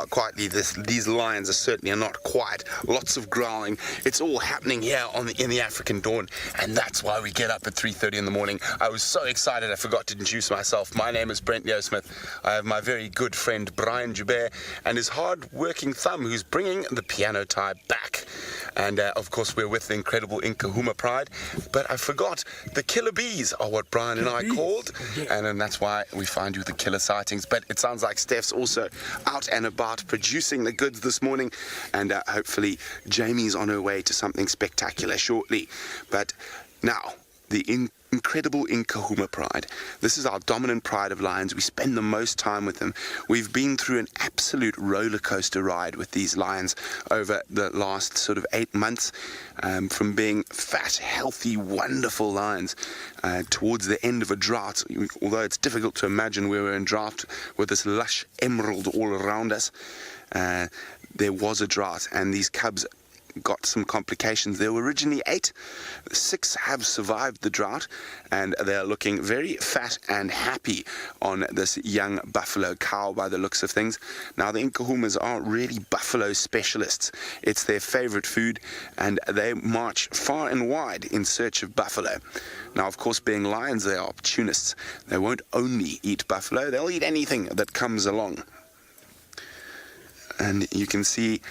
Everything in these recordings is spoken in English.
Now, quietly, these lions are certainly not quiet. Lots of growling. It's all happening here in the African dawn, and that's why we get up at 3:30 in the morning. I was so excited I forgot to introduce myself. My name is Brent Smith. I have my very good friend Brian Joubert and his hard-working thumb who's bringing the piano tie back. And of course, we're with the incredible Nkuhuma Pride. But I forgot, the killer bees are what Brian and I called, and then that's why we find you the killer sightings. But it sounds like Steph's also out and about producing the goods this morning, and hopefully Jamie's on her way to something spectacular shortly. But now, the incredible Nkuhuma Pride. This is our dominant pride of lions. We spend the most time with them. We've been through an absolute roller coaster ride with these lions over the last sort of 8 months, from being fat, healthy, wonderful lions towards the end of a drought. Although it's difficult to imagine we were in drought with this lush emerald all around us, there was a drought, and these cubs got some complications. There were originally 8. 6 have survived the drought, and they're looking very fat and happy on this young buffalo cow by the looks of things. Now, the Nkuhumas are really buffalo specialists. It's their favorite food, and they march far and wide in search of buffalo. Now, of course, being lions, they are opportunists. They won't only eat buffalo, they'll eat anything that comes along. And you can see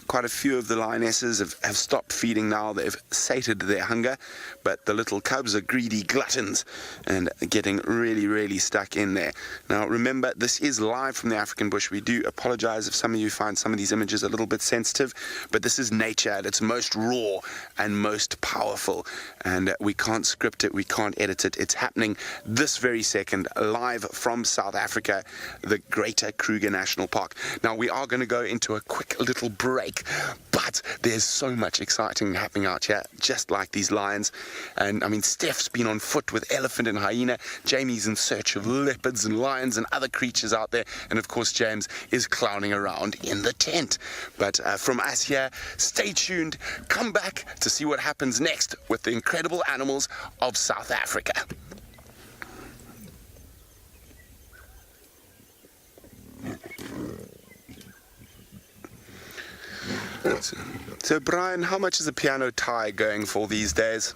quite a few of the lionesses have stopped feeding now. They've sated their hunger, but the little cubs are greedy gluttons and getting really, really stuck in there. Now, remember, this is live from the African bush. We do apologize if some of you find some of these images a little bit sensitive, but this is nature at its most raw and most powerful, and we can't script it, we can't edit it. It's happening this very second, live from South Africa, the Greater Kruger National Park. Now, we are going to go into a quick little break, but there's so much exciting happening out here, just like these lions. And I mean, Steph's been on foot with elephant and hyena. Jamie's in search of leopards and lions and other creatures out there. And of course, James is clowning around in the tent. But from us here, stay tuned. Come back to see what happens next with the incredible animals of South Africa. So Brian, how much is a piano tie going for these days?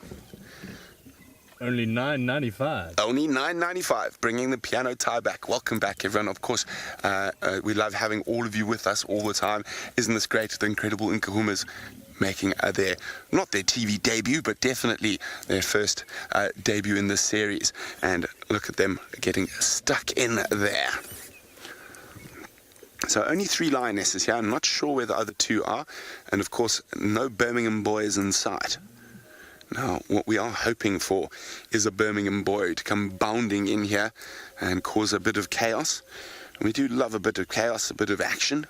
Only $9.95. Only $9.95, bringing the piano tie back. Welcome back, everyone. Of course, we love having all of you with us all the time. Isn't this great? The incredible Nkuhumas making not their TV debut, but definitely their first debut in this series. And look at them getting stuck in there. So only 3 lionesses here. I'm not sure where the other 2 are. And of course, no Birmingham boys in sight. Now, what we are hoping for is a Birmingham boy to come bounding in here and cause a bit of chaos. We do love a bit of chaos, a bit of action.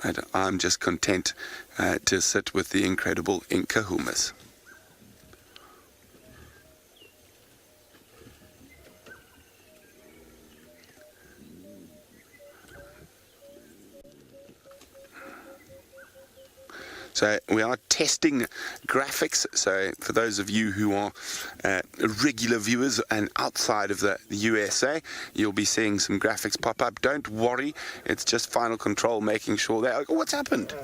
But I'm just content to sit with the incredible Nkuhumas. So we are testing graphics. So for those of you who are regular viewers and outside of the USA, you'll be seeing some graphics pop up. Don't worry, it's just final control making sure that... Oh, what's happened?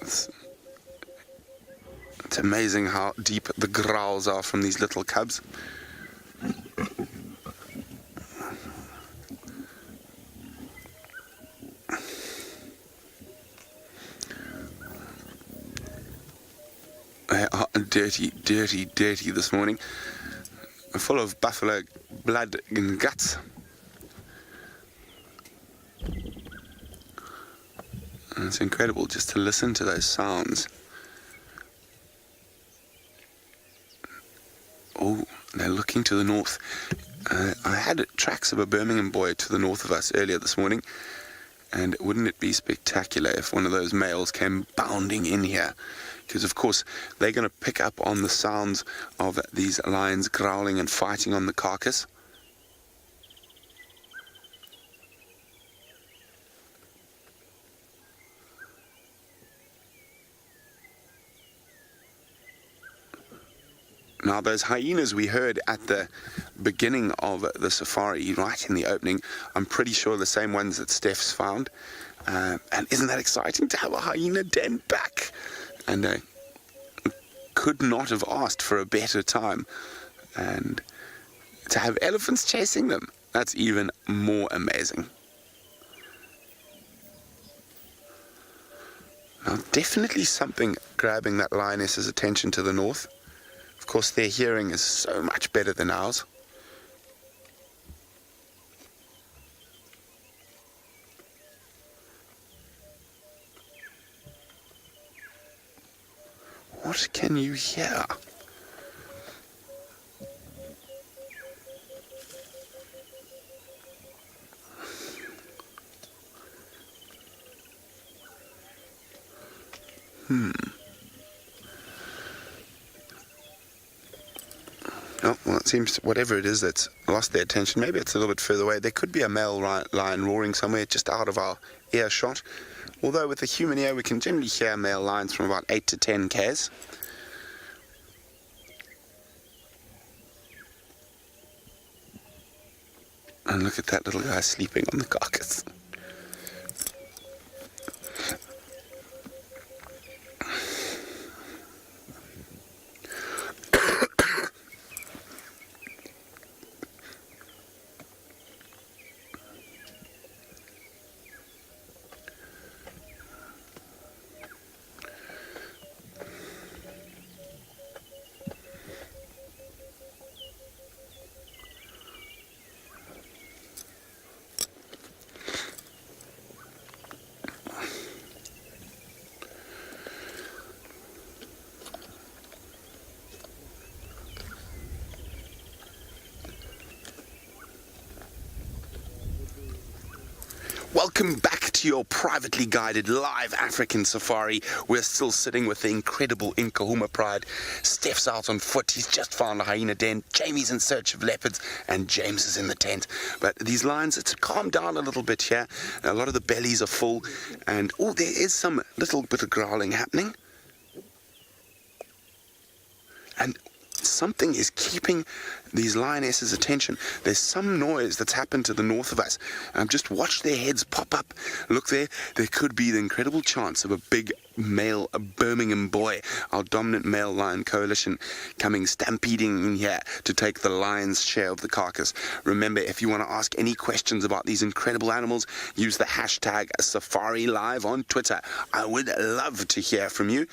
It's amazing how deep the growls are from these little cubs. They are dirty, dirty, dirty this morning, full of buffalo blood and guts. And it's incredible just to listen to those sounds. Oh, they're looking to the north. I had tracks of a Birmingham boy to the north of us earlier this morning, and wouldn't it be spectacular if one of those males came bounding in here? Because, of course, they're going to pick up on the sounds of these lions growling and fighting on the carcass. Now, those hyenas we heard at the beginning of the safari, right in the opening. I'm pretty sure the same ones that Steph's found. And isn't that exciting to have a hyena den back? And I could not have asked for a better time. And to have elephants chasing them, that's even more amazing. Now, definitely something grabbing that lioness's attention to the north. Of course, their hearing is so much better than ours. What can you hear? Oh, well, it seems whatever it is that's lost their attention, maybe it's a little bit further away. There could be a male lion roaring somewhere just out of our earshot. Although with the human ear, we can generally hear male lions from about 8 to 10 k's. And look at that little guy sleeping on the carcass. Welcome back to your privately guided live African safari. We're still sitting with the incredible Nkuhuma pride. Steph's out on foot. He's just found a hyena den. Jamie's in search of leopards, and James is in the tent. But these lions, it's calmed down a little bit here. A lot of the bellies are full, and oh, there is some little bit of growling happening. And something is keeping these lionesses' attention. There's some noise that's happened to the north of us. Just watch their heads pop up. Look there. There could be the incredible chance of a big male, a Birmingham boy, our dominant male lion coalition, coming stampeding in here to take the lion's share of the carcass. Remember, if you want to ask any questions about these incredible animals, use the hashtag SafariLive on Twitter. I would love to hear from you.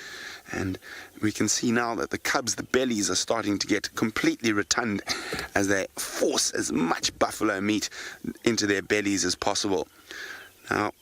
And we can see now that the cubs, the bellies, are starting to get completely rotund as they force as much buffalo meat into their bellies as possible. Now,